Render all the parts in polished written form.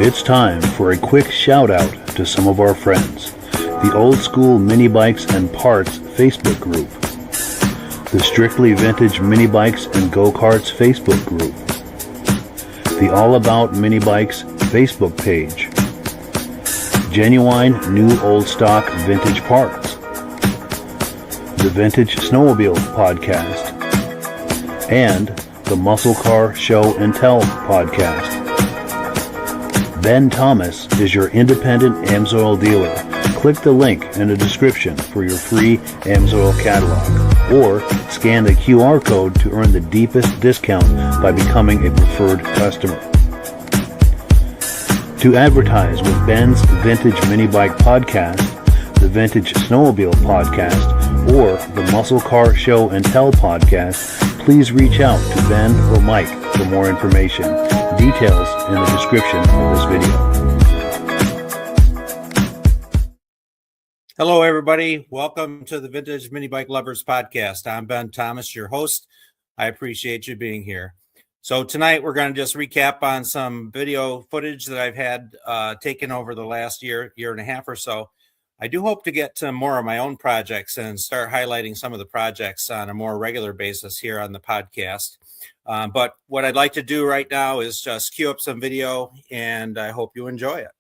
It's time for a quick shout out to some of our friends. The Old School Mini Bikes and Parts Facebook group. The Strictly Vintage Mini Bikes and Go-Karts Facebook group. The All About Mini Bikes Facebook page. Genuine New Old Stock Vintage Parts. The Vintage Snowmobile Podcast. And the Muscle Car Show and Tell Podcast. Ben Thomas is your independent AMSOIL dealer. Click the link in the description for your free AMSOIL catalog, or scan the QR code to earn the deepest discount by becoming a preferred customer. To advertise with Ben's Vintage Mini Bike Podcast, the Vintage Snowmobile Podcast, or the Muscle Car Show and Tell Podcast, please reach out to Ben or Mike for more information. Details in the description of this video. Hello, everybody. Welcome to the Vintage Mini Bike Lovers Podcast. I'm Ben Thomas, your host. I appreciate you being here. So tonight we're going to just recap on some video footage that I've had taken over the last year and a half or so. I do hope to get to more of my own projects and start highlighting some of the projects on a more regular basis here on the podcast. But what I'd like to do right now is just cue up some video, and I hope you enjoy it.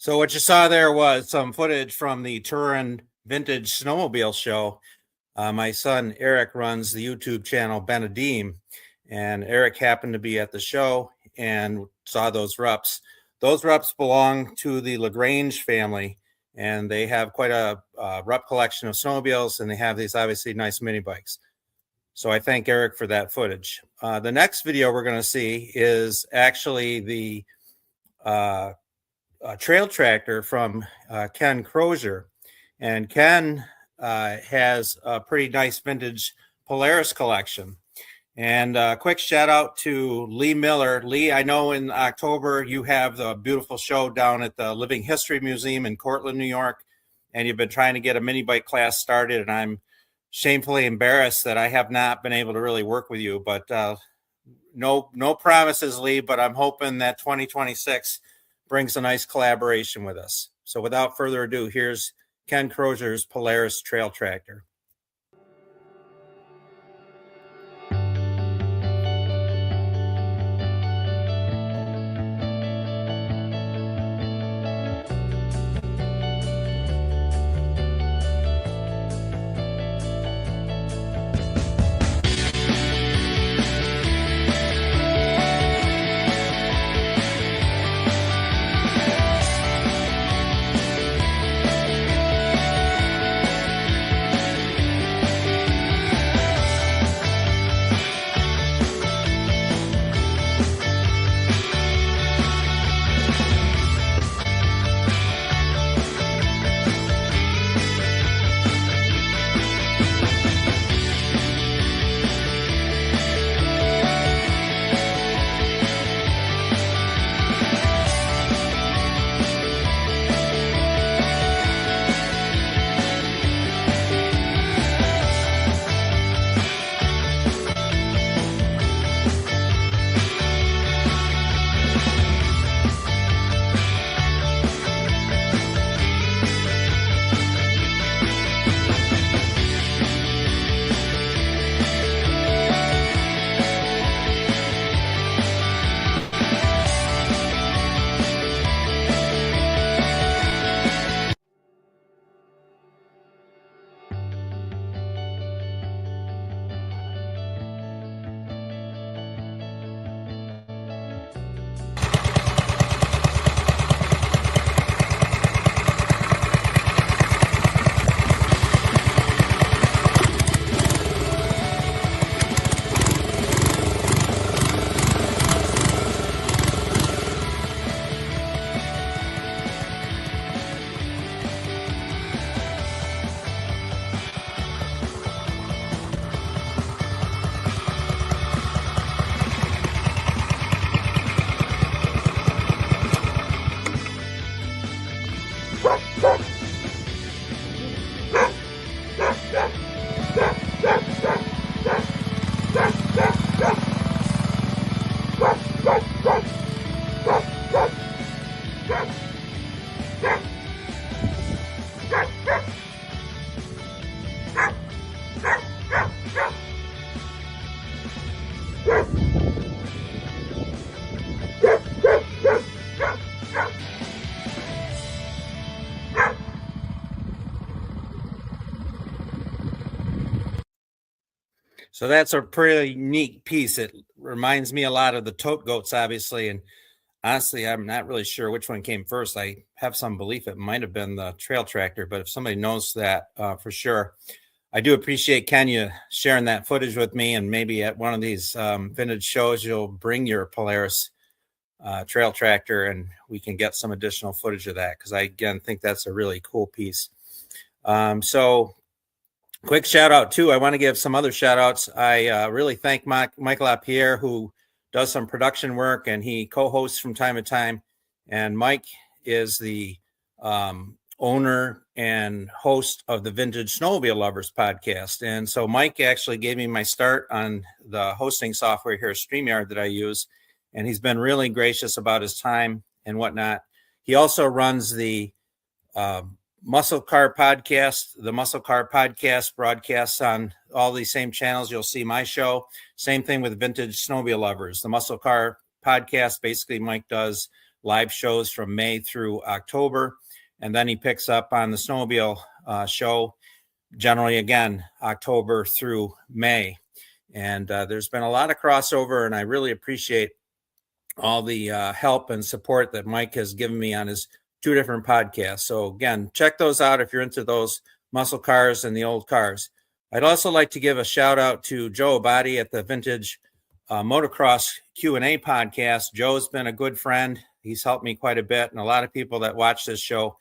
So what you saw there was some footage from the Turin Vintage Snowmobile Show. My son Eric runs the YouTube channel Benadim, and Eric happened to be at the show and saw those Rups. Those Rups belong to the LaGrange family, and they have quite a Rup collection of snowmobiles, and they have these obviously nice mini bikes. So I thank Eric for that footage. The next video we're going to see is actually the trail tractor from Ken Crozier, and Ken has a pretty nice vintage Polaris collection. And a quick shout out to Lee Miller. Lee, I know in October you have the beautiful show down at the Living History Museum in Cortland, New York, and you've been trying to get a mini bike class started, and I'm shamefully embarrassed that I have not been able to really work with you, but no promises, Lee, but I'm hoping that 2026 brings a nice collaboration with us. So without further ado, here's Ken Crozier's Polaris Trail Tractor. So that's a pretty neat piece. It reminds me a lot of the Tote Goats, obviously. And honestly, I'm not really sure which one came first. I have some belief it might have been the Trail Tractor, but if somebody knows that for sure, I do appreciate Kenya sharing that footage with me. And maybe at one of these vintage shows, you'll bring your Polaris Trail Tractor and we can get some additional footage of that, because I, again, think that's a really cool piece. So quick shout out too. I want to give some other shout outs. I really thank Michael Lapierre, who does some production work and he co-hosts from time to time. And Mike is the owner and host of the Vintage Snowmobile Lovers podcast. And so Mike actually gave me my start on the hosting software here at StreamYard that I use. And he's been really gracious about his time and whatnot. He also runs the Muscle Car podcast. The Muscle Car podcast broadcasts on all these same channels. You'll see my show. Same thing with Vintage Snowmobile Lovers. The Muscle Car podcast, basically Mike does live shows from May through October. And then he picks up on the snowmobile show, generally, again, October through May. And there's been a lot of crossover, and I really appreciate all the help and support that Mike has given me on his 2 different podcasts. So again, check those out if you're into those muscle cars and the old cars. I'd also like to give a shout out to Joe Abadi at the Vintage Motocross Q&A podcast. Joe's been a good friend. He's helped me quite a bit. And a lot of people that watch this show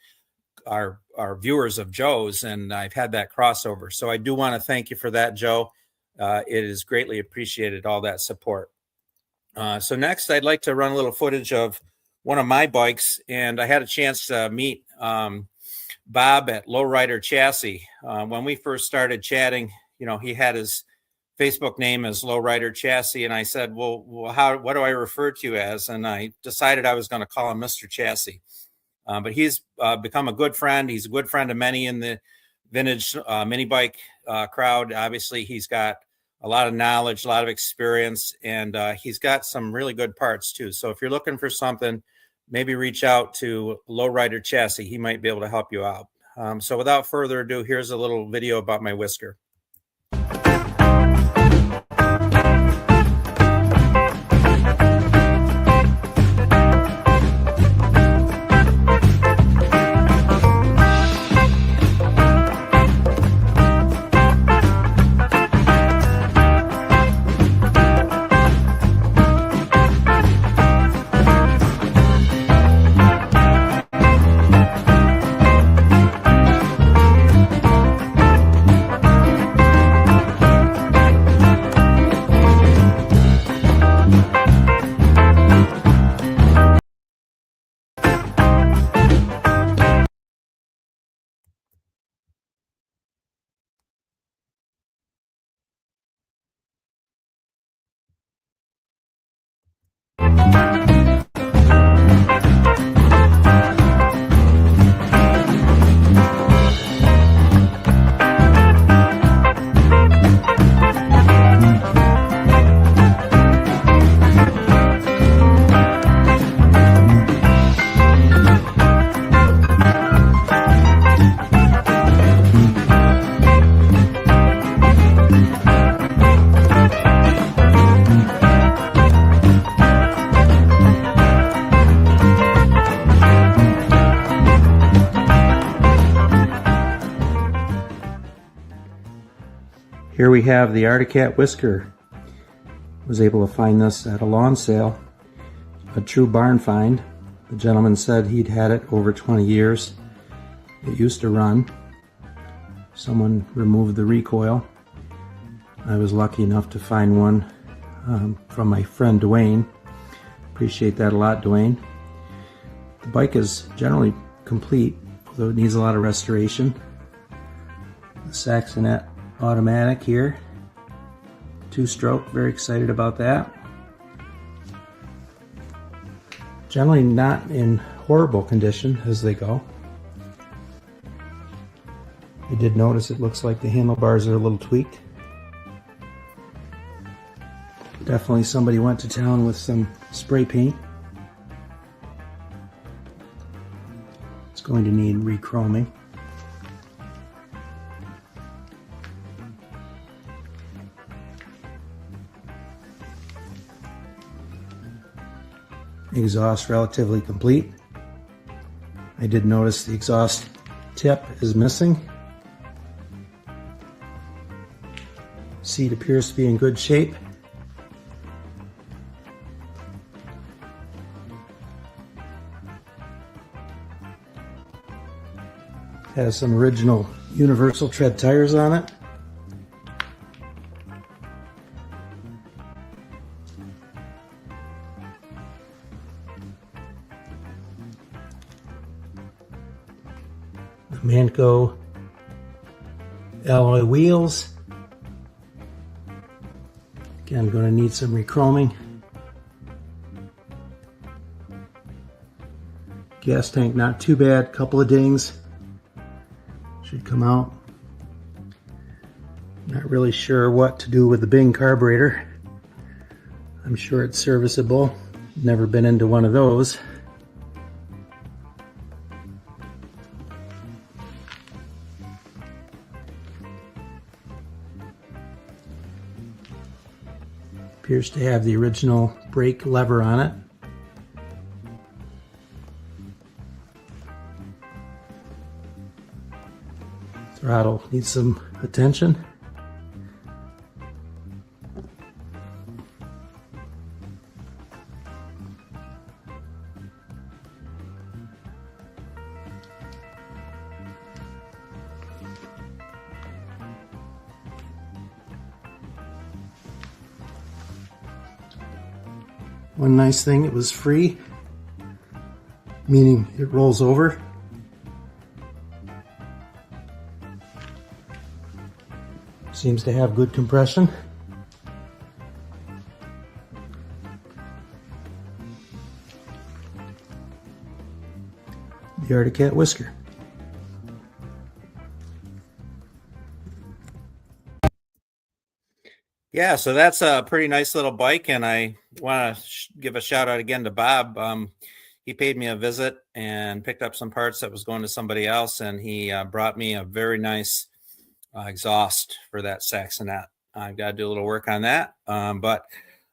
are viewers of Joe's, and I've had that crossover. So I do want to thank you for that, Joe. It is greatly appreciated, all that support. So next, I'd like to run a little footage of one of my bikes, and I had a chance to meet Bob at Lowrider Chassis. When we first started chatting, he had his Facebook name as Lowrider Chassis, and I said, well, what do I refer to you as? And I decided I was going to call him Mr. Chassis. But he's become a good friend. He's a good friend of many in the vintage mini bike crowd. Obviously, he's got a lot of knowledge, a lot of experience, and he's got some really good parts too. So if you're looking for something, maybe reach out to Lowrider Chassis. He might be able to help you out. So without further ado, here's a little video about my whisker. Here we have the Arctic Cat Whisker. Was able to find this at a lawn sale. A true barn find. The gentleman said he'd had it over 20 years. It used to run. Someone removed the recoil. I was lucky enough to find one from my friend Dwayne. Appreciate that a lot, Dwayne. The bike is generally complete, although it needs a lot of restoration. The Saxonet automatic here, 2-stroke, very excited about that. Generally not in horrible condition as they go. I did notice it looks like the handlebars are a little tweaked. Definitely somebody went to town with some spray paint. It's going to need re-chroming. exhaust relatively complete. I did notice the exhaust tip is missing. Seat appears to be in good shape. Has some original universal tread tires on it. The Manco alloy wheels. Again, I'm going to need some rechroming. Gas tank not too bad, couple of dings. Should come out. Not really sure what to do with the Bing carburetor. I'm sure it's serviceable. Never been into one of those. Appears to have the original brake lever on it. Throttle needs some attention. One nice thing, it was free, meaning it rolls over. Seems to have good compression. The Arctic Cat whisker. Yeah, so that's a pretty nice little bike, and I want to give a shout out again to Bob. He paid me a visit and picked up some parts that was going to somebody else, and he brought me a very nice exhaust for that Saxonet. I've got to do a little work on that, but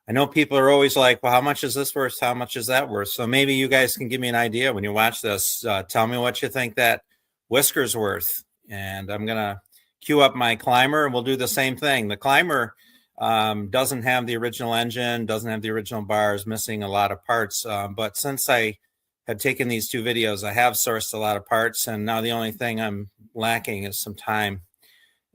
I know people are always like, well, how much is this worth? How much is that worth? So maybe you guys can give me an idea when you watch this. Tell me what you think that whisker's worth, and I'm going to queue up my Climber, and we'll do the same thing. The Climber doesn't have the original engine, doesn't have the original bars, missing a lot of parts. But since I had taken these two videos, I have sourced a lot of parts, and now the only thing I'm lacking is some time.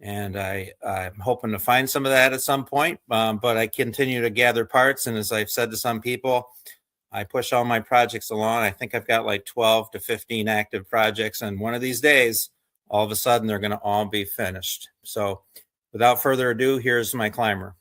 And I'm hoping to find some of that at some point, but I continue to gather parts. And as I've said to some people, I push all my projects along. I think I've got like 12 to 15 active projects, and one of these days, all of a sudden, they're going to all be finished. So without further ado, here's my Climber.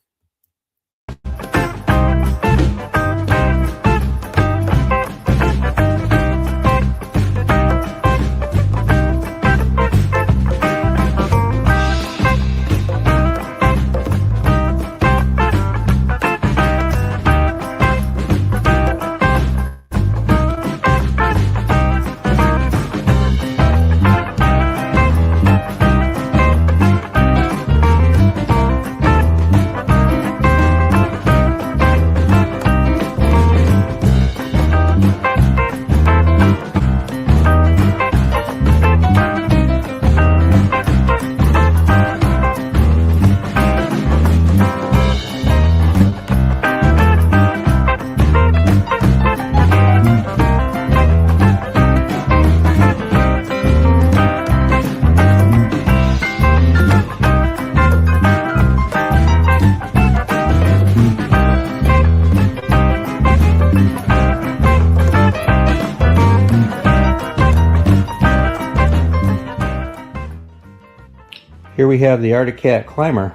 Here we have the Arctic Cat Climber.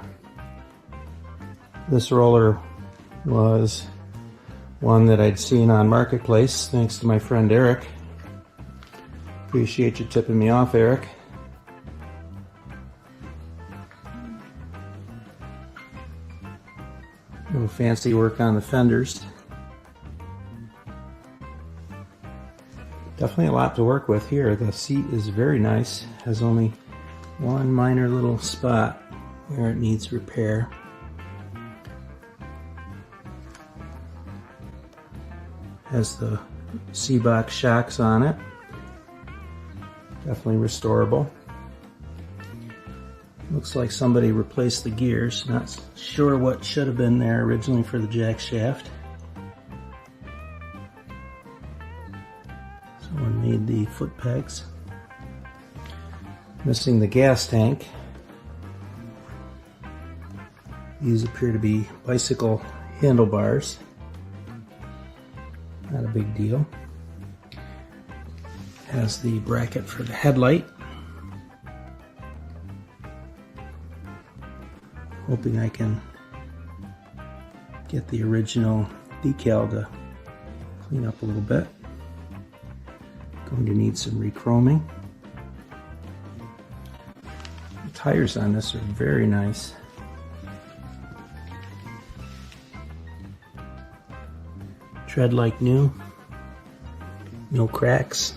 This roller was one that I'd seen on Marketplace, thanks to my friend Eric. Appreciate you tipping me off, Eric. A little fancy work on the fenders. Definitely a lot to work with here. The seat is very nice, has only one minor little spot where it needs repair. Has the C-Box shocks on it. Definitely restorable. Looks like somebody replaced the gears. Not sure what should have been there originally for the jack shaft. Someone made the foot pegs. Missing the gas tank. These appear to be bicycle handlebars. Not a big deal. Has the bracket for the headlight. Hoping I can get the original decal to clean up a little bit. Going to need some rechroming. The tires on this are very nice. Tread like new. No cracks.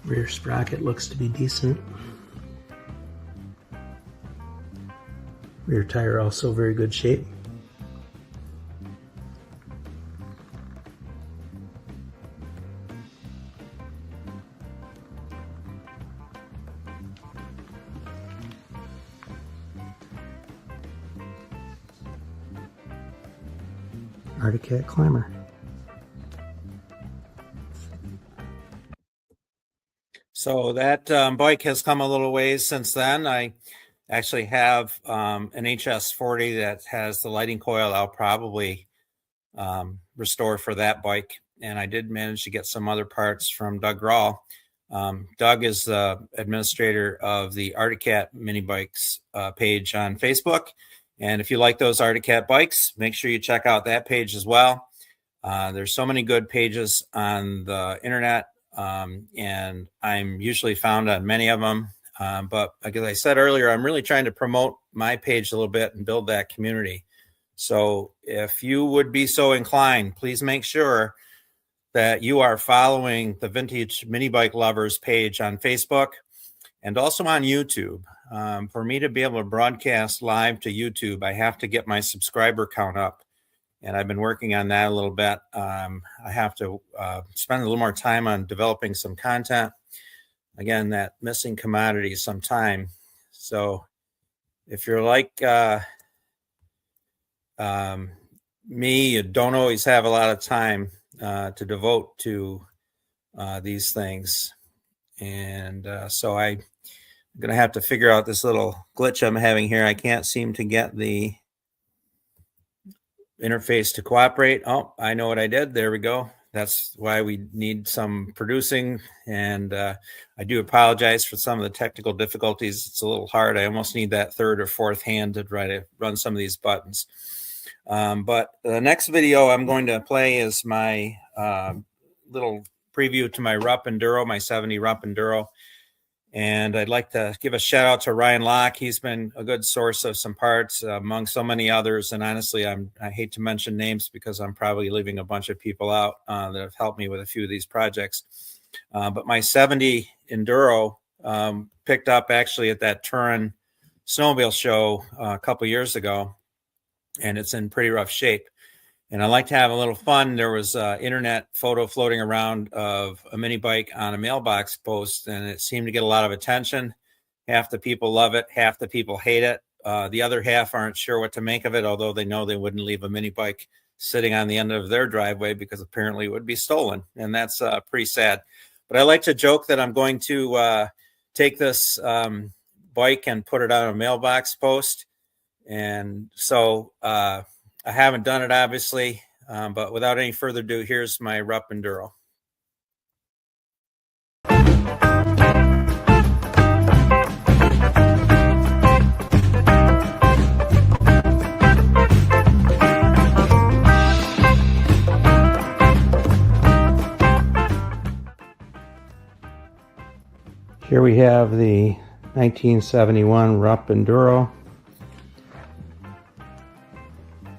Rear sprocket looks to be decent. Rear tire also very good shape. Arctic Cat Climber. So that bike has come a little ways since then. I actually have an HS40 that has the lighting coil. I'll probably restore for that bike. And I did manage to get some other parts from Doug Rawl. Doug is the administrator of the Arctic Cat Mini Bikes page on Facebook. And if you like those Arctic Cat bikes, make sure you check out that page as well. There's so many good pages on the internet. And I'm usually found on many of them. But like I said earlier, I'm really trying to promote my page a little bit and build that community. So if you would be so inclined, please make sure that you are following the Vintage Mini Bike Lovers page on Facebook and also on YouTube. For me to be able to broadcast live to YouTube, I have to get my subscriber count up. And I've been working on that a little bit. I have to spend a little more time on developing some content. Again, that missing commodity some time. So if you're like me, you don't always have a lot of time to devote to these things. And so I'm going to have to figure out this little glitch I'm having here. I can't seem to get the interface to cooperate. Oh, I know what I did. There we go. That's why we need some producing. And I do apologize for some of the technical difficulties. It's a little hard. I almost need that third or fourth hand to try to run some of these buttons. But the next video I'm going to play is my little preview to my Rupp Enduro, my 70 Rupp Enduro. And I'd like to give a shout out to Ryan Locke. He's been a good source of some parts among so many others. And honestly, I hate to mention names because I'm probably leaving a bunch of people out that have helped me with a few of these projects. But my 70 Enduro picked up actually at that Turin snowmobile show a couple years ago. And it's in pretty rough shape. And I like to have a little fun. There was an internet photo floating around of a mini bike on a mailbox post, and it seemed to get a lot of attention. Half the people love it. Half the people hate it. The other half aren't sure what to make of it, although they know they wouldn't leave a mini bike sitting on the end of their driveway because apparently it would be stolen. And that's pretty sad. But I like to joke that I'm going to take this bike and put it on a mailbox post. And so I haven't done it, obviously, but without any further ado, here's my Rupp Enduro. Here we have the 1971 Rupp Enduro.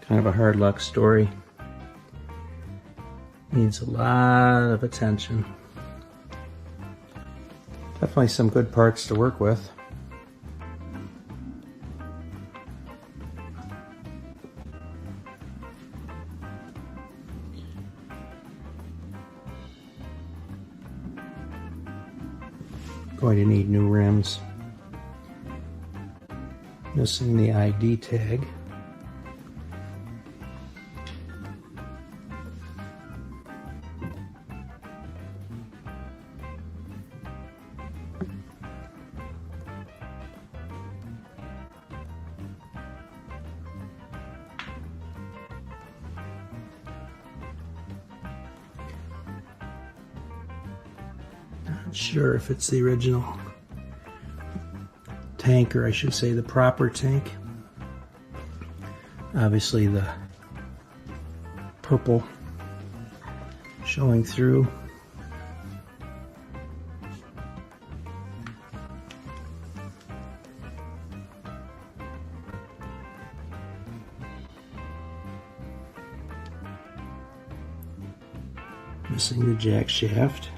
Kind of a hard luck story. Needs a lot of attention. Definitely some good parts to work with. Going to need new rims. Missing the ID tag. Not sure if it's the original tank, or I should say the proper tank. Obviously the purple showing through. Missing the jack shaft.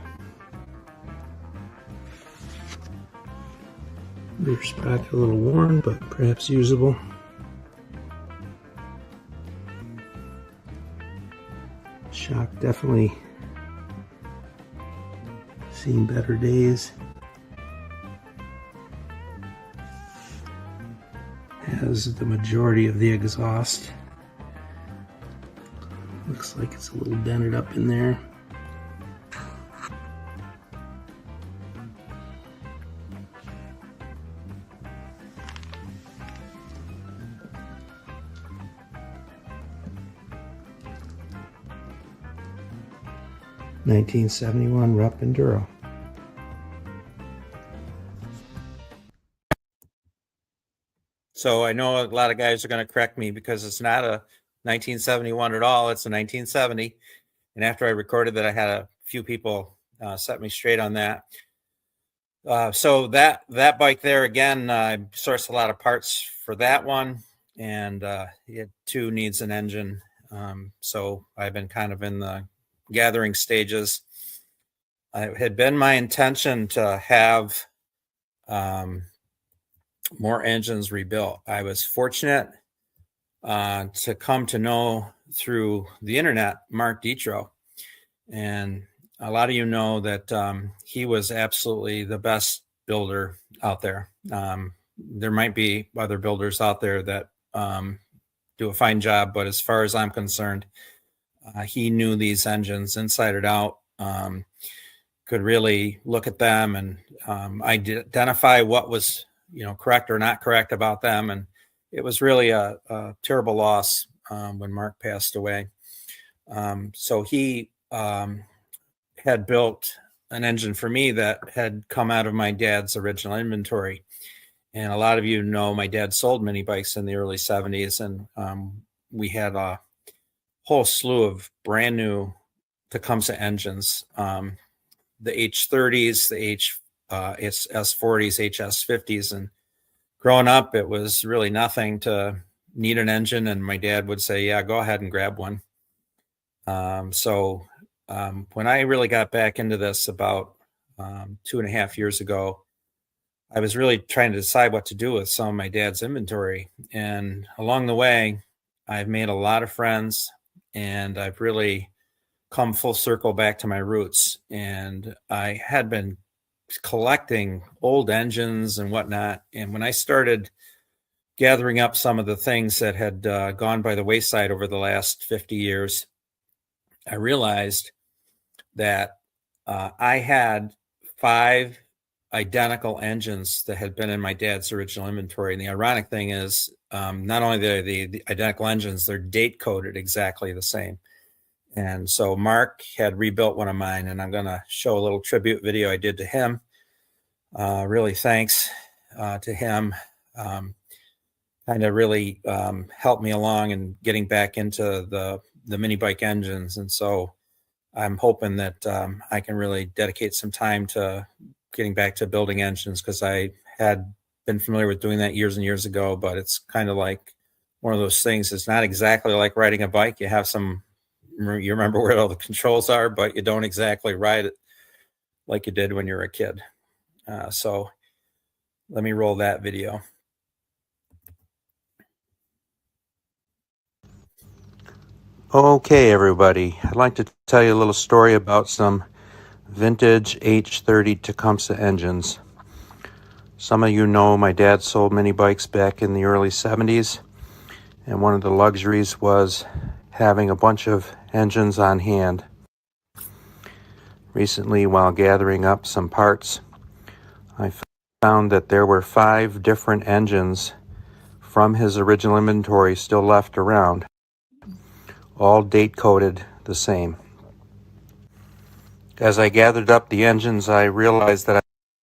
Rear sprocket a little worn, but perhaps usable. Shock definitely seen better days. Has the majority of the exhaust. Looks like it's a little dented up in there. (1971) Rupp Enduro. So I know a lot of guys are going to correct me because it's not a 1971 at all. It's a 1970. And after I recorded that, I had a few people set me straight on that. So that bike there, again, I sourced a lot of parts for that one. And it too needs an engine. So I've been kind of in the gathering stages. It had been my intention to have more engines rebuilt. I was fortunate to come to know through the internet Mark Detro, and a lot of you know that he was absolutely the best builder out there. There might be other builders out there that do a fine job, but as far as I'm concerned, he knew these engines inside and out, could really look at them and identify what was, correct or not correct about them. And it was really a terrible loss when Mark passed away. So he had built an engine for me that had come out of my dad's original inventory. And a lot of you know my dad sold mini bikes in the early 70s, and we had a whole slew of brand new Tecumseh engines, the H30s, the S40s, HS50s. And growing up, it was really nothing to need an engine. And my dad would say, yeah, go ahead and grab one. So when I really got back into this about 2.5 years ago, I was really trying to decide what to do with some of my dad's inventory. And along the way, I've made a lot of friends, and I've really come full circle back to my roots. And I had been collecting old engines and whatnot. And when I started gathering up some of the things that had gone by the wayside over the last 50 years, I realized that I had 5 identical engines that had been in my dad's original inventory. And the ironic thing is, not only the identical engines, they're date coded exactly the same. And so Mark had rebuilt one of mine, and I'm going to show a little tribute video I did to him. Really thanks to him. Kind of really helped me along in getting back into the mini bike engines. And so I'm hoping that I can really dedicate some time to getting back to building engines, because I had been familiar with doing that years and years ago, but it's kind of like one of those things. It's not exactly like riding a bike. You have you remember where all the controls are, but you don't exactly ride it like you did when you were a kid. So let me roll that video. Okay, everybody. I'd like to tell you a little story about some vintage H30 Tecumseh engines. Some of you know my dad sold mini bikes back in the early 70s, and one of the luxuries was having a bunch of engines on hand. Recently, while gathering up some parts, I found that there were 5 different engines from his original inventory still left around, all date-coded the same. As I gathered up the engines, I realized that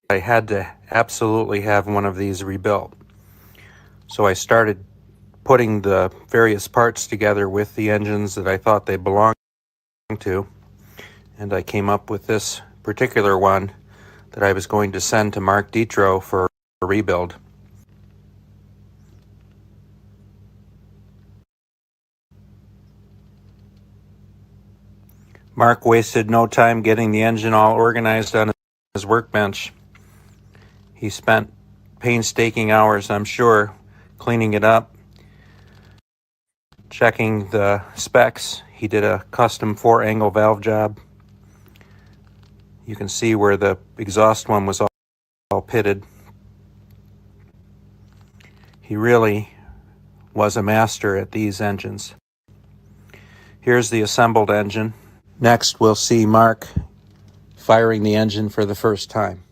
I had to absolutely have one of these rebuilt. So I started putting the various parts together with the engines that I thought they belonged to, and I came up with this particular one that I was going to send to Mark Detro for a rebuild. Mark wasted no time getting the engine all organized on his workbench. He spent painstaking hours, I'm sure, cleaning it up, checking the specs. He did a custom 4-angle valve job. You can see where the exhaust one was all pitted. He really was a master at these engines. Here's the assembled engine. Next, we'll see Mark firing the engine for the first time.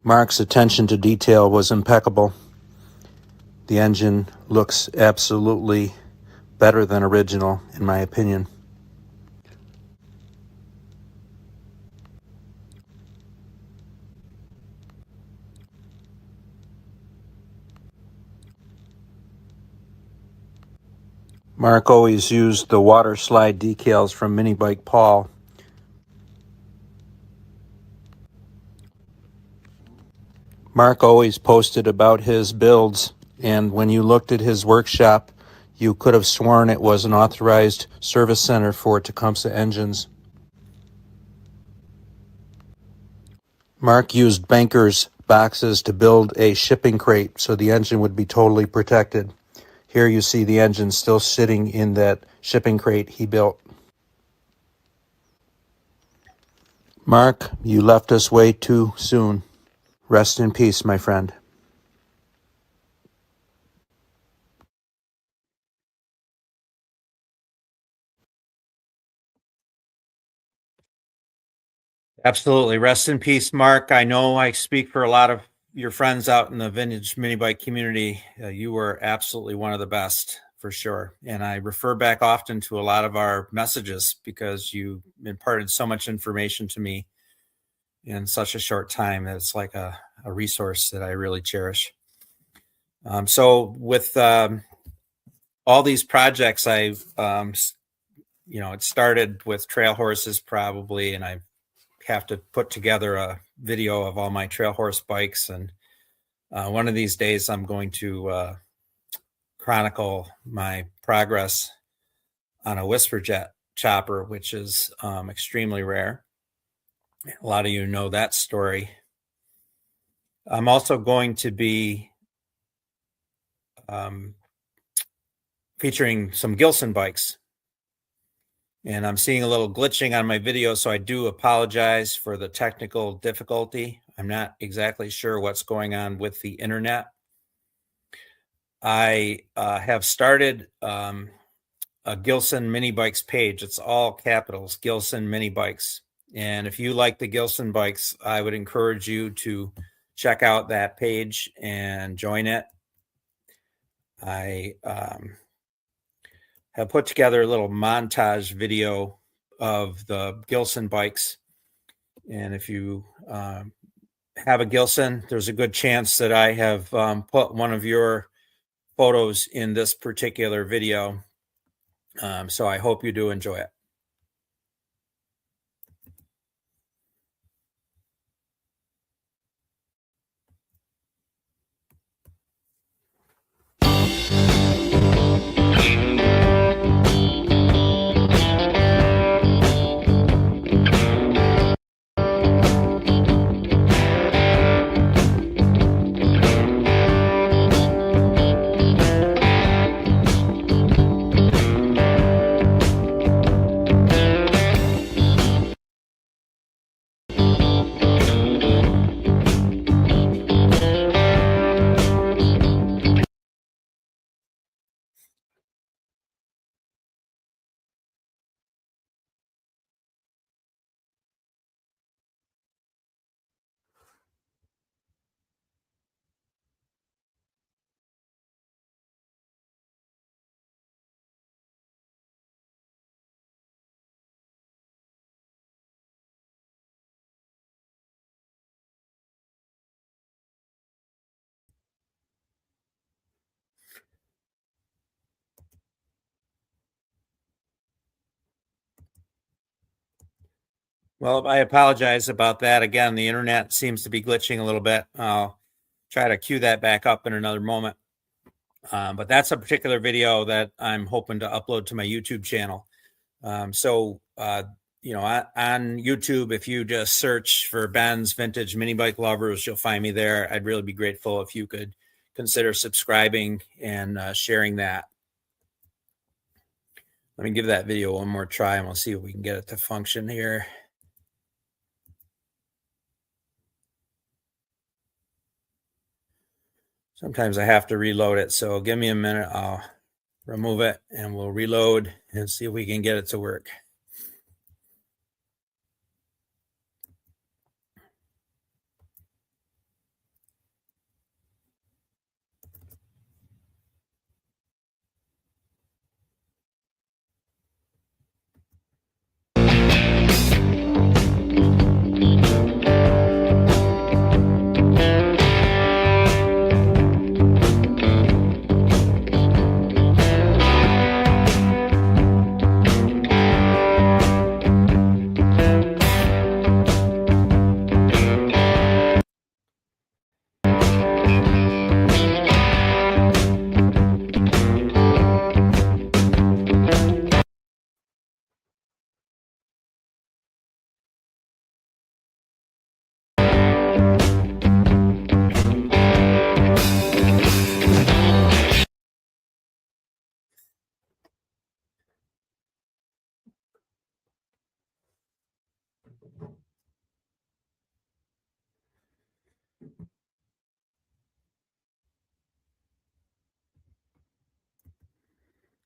Mark's attention to detail was impeccable. The engine looks absolutely better than original, in my opinion. Mark always used the water slide decals from Mini Bike Paul. Mark always posted about his builds, and when you looked at his workshop, you could have sworn it was an authorized service center for Tecumseh engines. Mark used Banker's boxes to build a shipping crate so the engine would be totally protected. Here you see the engine still sitting in that shipping crate he built. Mark, you left us way too soon. Rest in peace, my friend. Absolutely. Rest in peace, Mark. I know I speak for a lot of your friends out in the vintage mini bike community. You were absolutely one of the best, for sure. And I refer back often to a lot of our messages because you imparted so much information to me in such a short time. It's like a resource that I really cherish. So with all these projects, I've, it started with trail horses probably, and I have to put together a video of all my trail horse bikes. And one of these days I'm going to chronicle my progress on a Whisper Jet chopper, which is extremely rare. A lot of you know that story. I'm also going to be featuring some Gilson bikes. And I'm seeing a little glitching on my video, so I do apologize for the technical difficulty. I'm not exactly sure what's going on with the internet. I have started a Gilson Mini Bikes page. It's all capitals, Gilson Mini Bikes. And if you like the Gilson bikes, I would encourage you to check out that page and join it. I have put together a little montage video of the Gilson bikes. And if you have a Gilson, there's a good chance that I have put one of your photos in this particular video. So I hope you do enjoy it. Well, I apologize about that. Again, the internet seems to be glitching a little bit. I'll try to cue that back up in another moment. But that's a particular video that I'm hoping to upload to my YouTube channel. You know, on YouTube, if you just search for Ben's Vintage Mini Bike Lovers, you'll find me there. I'd really be grateful if you could consider subscribing and sharing that. Let me give that video one more try and we'll see if we can get it to function here. Sometimes I have to reload it, so give me a minute. I'll remove it and we'll reload and see if we can get it to work.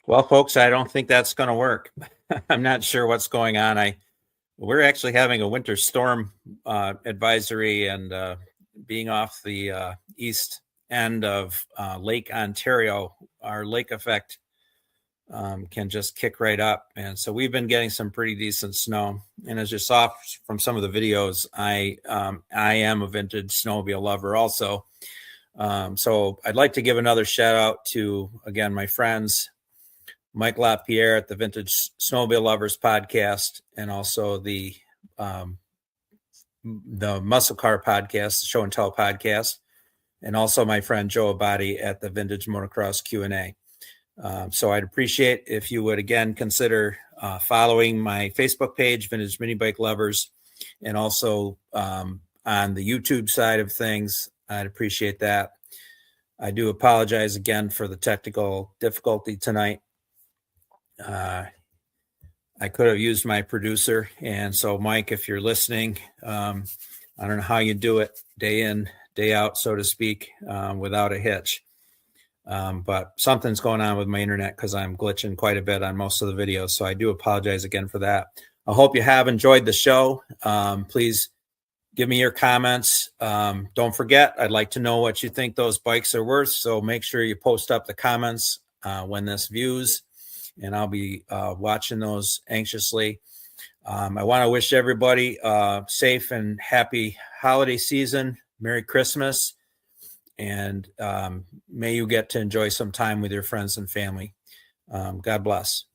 Well, folks, I don't think that's going to work. I'm not sure what's going on. We're actually having a winter storm advisory, and being off the east end of Lake Ontario, our lake effect can just kick right up. And so we've been getting some pretty decent snow. And as you saw from some of the videos, I am a vintage snowmobile lover also. So I'd like to give another shout out to, again, my friends, Mike LaPierre at the Vintage Snowmobile Lovers podcast, and also the Muscle Car podcast, the Show and Tell podcast, and also my friend Joe Abadi at the Vintage Motocross Q&A. So I'd appreciate if you would again consider following my Facebook page, Vintage Mini Bike Lovers, and also on the YouTube side of things. I'd appreciate that. I do apologize again for the technical difficulty tonight. I could have used my producer. And so, Mike, if you're listening, I don't know how you do it day in, day out, so to speak, without a hitch. But something's going on with my internet because I'm glitching quite a bit on most of the videos. So I do apologize again for that. I hope you have enjoyed the show. Please give me your comments. Don't forget, I'd like to know what you think those bikes are worth. So make sure you post up the comments when this views, and I'll be watching those anxiously. I want to wish everybody a safe and happy holiday season. Merry Christmas. And may you get to enjoy some time with your friends and family. God bless.